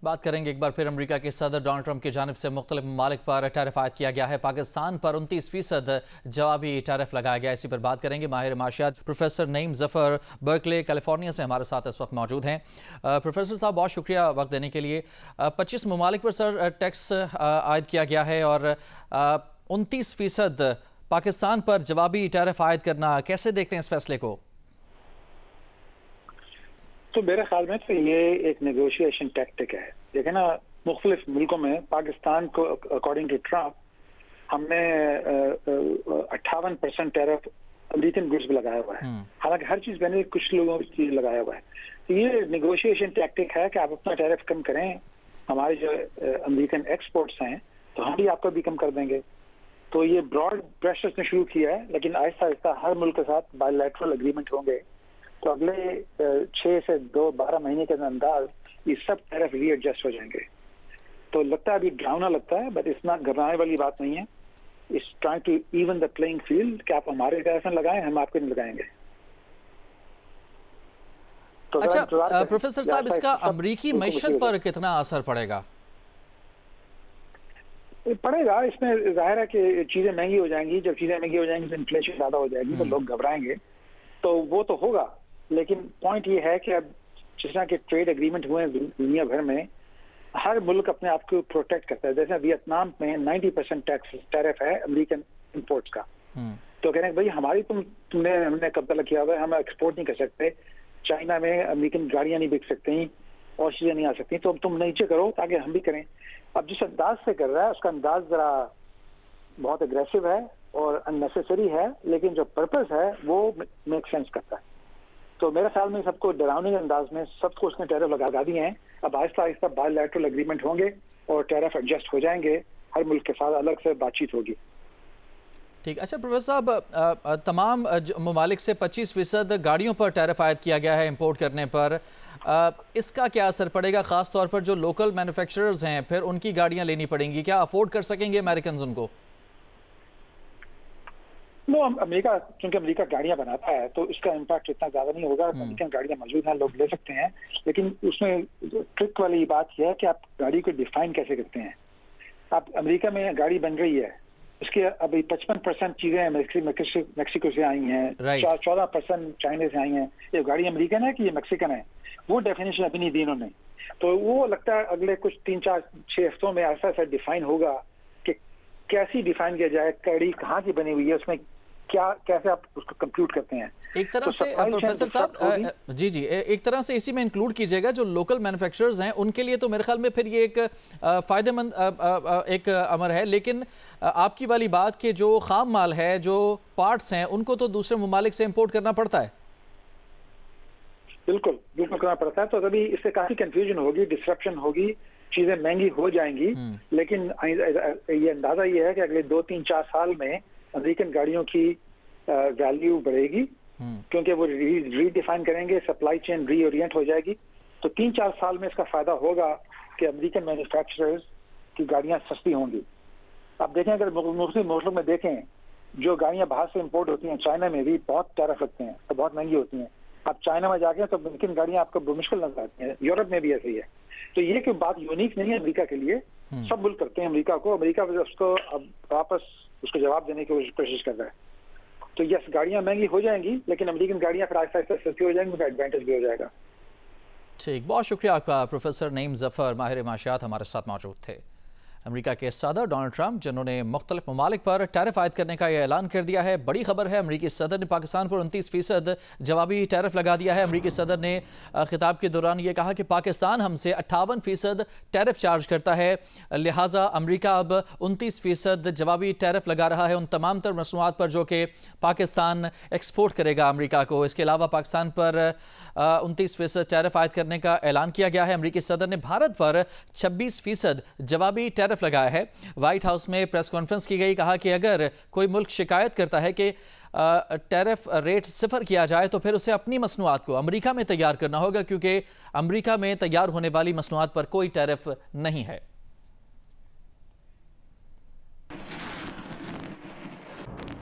بات کریں گے ایک بار پھر امریکہ کے صدر ڈونلڈ ٹرمپ کی جانب سے مختلف ممالک پر ٹیرف عائد کیا گیا ہے۔ پاکستان پر 29% جوابی ٹیرف لگایا گیا ہے۔ اسی پر بات کریں گے۔ ماہر معاشیات پروفیسر نعیم ظفر برکلے کیلیفورنیا سے ہمارے ساتھ اس وقت موجود ہیں۔ پروفیسر صاحب بہت شکریہ وقت دینے کے لیے۔ 25 ممالک پر سر ٹیکس عائد کیا گیا ہے اور 29% پاکستان پر جوابی ٹیرف عائد کرنا، کیسے دیکھتے ہیں اس فیصلے کو؟ تو میرے خیال میں تو یہ ایک نیگوشیشن ٹیکٹک ہے۔ دیکھیں نا، مختلف ملکوں میں پاکستان کو اکارڈنگ ٹو ٹرمپ ہم نے 58% ٹیرف امریکن گڈز پہ لگایا ہوا ہے، حالانکہ ہر چیز میں نے کچھ لوگوں کی چیز لگایا ہوا ہے۔ تو یہ نیگوشیشن ٹیکٹک ہے کہ آپ اپنا ٹیرف کم کریں، ہمارے جو امریکن ایکسپورٹس ہیں تو ہم بھی آپ کو بھی کم کر دیں گے۔ تو یہ براڈ پریشر نے شروع کیا ہے، لیکن آہستہ آہستہ ہر ملک کے ساتھ بائی لیٹرل اگریمنٹ ہوں گے تو اگلے 6 سے 12 مہینے کے انداز یہ سب ٹیرف ری ایڈجسٹ ہو جائیں گے۔ تو لگتا ہے ابھی ڈراؤنا لگتا ہے، بٹ اتنا گھبرانے والی بات نہیں ہے۔ It's trying to even the playing field کہ آپ ہمارے ٹیرف میں لگائیں، ہم آپ کے نہیں لگائیں گے۔ اچھا پروفیسر صاحب، اس کا امریکی معیشت پر کتنا اثر پڑے گا؟ پڑے گا، اس میں ظاہر ہے کہ چیزیں مہنگی ہو جائیں گی۔ جب چیزیں مہنگی ہو جائیں گی تو انفلیشن زیادہ ہو جائے گی، تو لوگ گھبرائیں گے، تو وہ تو ہوگا۔ لیکن پوائنٹ یہ ہے کہ اب جس طرح کے ٹریڈ اگریمنٹ ہوئے ہیں دنیا بھر میں، ہر ملک اپنے آپ کو پروٹیکٹ کرتا ہے۔ جیسے ویتنام میں 90% ٹیرف ہے امریکن امپورٹس کا، تو کہنے بھائی ہماری ہم نے قبضہ کیا ہوا ہے، ہم ایکسپورٹ نہیں کر سکتے، چائنا میں امریکن گاڑیاں نہیں بک سکتی اور چیزیں نہیں آ سکتی، تو تم نیچے کرو تاکہ ہم بھی کریں۔ اب جس انداز سے کر رہا ہے اس کا انداز ذرا بہت اگریسو ہے اور اننیسیسری ہے، لیکن جو پرپز ہے وہ میک سینس کرتا ہے۔ تو میرے خیال میں سب کو ڈراؤنے انداز میں سب کو اس نے ٹیرف لگا دیے ہیں۔ اب آہستہ آہستہ بائی لیٹرل اگریمنٹ ہوں گے اور ٹیرف ایڈجسٹ ہو جائیں گے، ہر ملک کے ساتھ الگ سے بات چیت ہوگی۔ ٹھیک۔ اچھا پروفیسر صاحب، تمام ممالک سے 25% گاڑیوں پر ٹیرف عائد کیا گیا ہے امپورٹ کرنے پر، اس کا کیا اثر پڑے گا؟ خاص طور پر جو لوکل مینوفیکچررز ہیں، پھر ان کی گاڑیاں لینی پڑیں گی، کیا افورڈ کر سکیں گے امریکنز ان کو؟ امریکہ چونکہ امریکہ گاڑیاں بناتا ہے تو اس کا امپیکٹ اتنا زیادہ نہیں ہوگا۔ امریکن گاڑیاں موجود ہیں، لوگ لے سکتے ہیں، لیکن اس میں ٹرک والی بات یہ ہے کہ آپ گاڑی کو ڈیفائن کیسے کرتے ہیں۔ اب امریکہ میں گاڑی بن رہی ہے، اس کے ابھی 55% چیزیں میکسیکو سے آئی ہیں، 14% چائنا سے آئی ہیں۔ یہ گاڑی امریکن ہے کہ یہ میکسیکن ہے، وہ ڈیفینیشن ابھی نہیں دی انہوں نے۔ تو وہ لگتا ہے اگلے کچھ 3-4-6 ہفتوں میں ایسا ایسا ڈیفائن ہوگا کہ کیسی ڈیفائن کیا جائے، گاڑی کہاں کی بنی ہوئی ہے، اس میں کیسے آپ اس کو کمپیوٹ کرتے ہیں۔ ایک طرح سے پروفیسر صاحب جی ایک طرح سے اسی میں انکلوڈ کیجئے گا جو لوکل مینوفیکچررز ہیں ان کے لیے، تو میرے خیال میں پھر یہ ایک فائدہ مند ایک امر ہے، لیکن آپ کی والی بات کہ جو خام مال ہے، جو پارٹس ہیں، ان کو تو دوسرے ممالک سے امپورٹ کرنا پڑتا ہے۔ بالکل کرنا پڑتا ہے، تو ابھی اس سے کافی کنفیوژن ہوگی، ڈسرپشن ہوگی، چیزیں مہنگی ہو جائیں گی، لیکن یہ اندازہ یہ ہے کہ اگلے 2-3-4 سال میں امریکن گاڑیوں کی ویلیو بڑھے گی، کیونکہ وہ ری ڈیفائن کریں گے، سپلائی چین ری اورینٹ ہو جائے گی۔ تو 3-4 سال میں اس کا فائدہ ہوگا کہ امریکن مینوفیکچررز کی گاڑیاں سستی ہوں گی۔ اب دیکھیں، اگر مختلف ملکوں میں دیکھیں، جو گاڑیاں باہر سے امپورٹ ہوتی ہیں، چائنا میں بھی بہت ٹیرف لگتے ہیں تو بہت مہنگی ہوتی ہیں۔ اب چائنا میں جا کے تو امریکن گاڑیاں آپ کو مشکل نظر آتی ہیں، یورپ میں بھی ایسی ہے۔ تو یہ کہ بات یونیک نہیں ہے امریکہ کے لیے، سب ملک کرتے ہیں امریکہ کو اس کو اب واپس اس کو جواب دینے کی کوشش کر رہا ہے۔ تو یس، گاڑیاں مہنگی ہو جائیں گی، لیکن امریکن گاڑیاں پھر آہستہ آہستہ سستی ہو جائیں گی، ان کا ایڈوانٹیج بھی ہو جائے گا۔ ٹھیک، بہت شکریہ آپ کا پروفیسر نعیم ظفر، ماہر معاشیات ہمارے ساتھ موجود تھے۔ امریکہ کے صدر ڈونلڈ ٹرمپ جنہوں نے مختلف ممالک پر ٹیرف عائد کرنے کا یہ اعلان کر دیا ہے، بڑی خبر ہے۔ امریکی صدر نے پاکستان پر 29% جوابی ٹیرف لگا دیا ہے۔ امریکی صدر نے خطاب کے دوران یہ کہا کہ پاکستان ہم سے 58% ٹیرف چارج کرتا ہے، لہٰذا امریکہ اب 29% جوابی ٹیرف لگا رہا ہے ان تمام تر مصنوعات پر جو کہ پاکستان ایکسپورٹ کرے گا امریکہ کو۔ اس کے علاوہ پاکستان پر 29% ٹیرف عائد کرنے کا اعلان کیا گیا ہے۔ امریکی صدر نے بھارت پر 26% جوابی ٹیرف لگایا ہے۔ وائٹ ہاؤس میں پریس کانفرنس کی گئی، کہا کہ اگر کوئی ملک شکایت کرتا ہے کہ ٹیرف ریٹ 0 کیا جائے تو پھر اسے اپنی مصنوعات کو امریکہ میں تیار کرنا ہوگا، کیونکہ امریکہ میں تیار ہونے والی مصنوعات پر کوئی ٹیرف نہیں ہے۔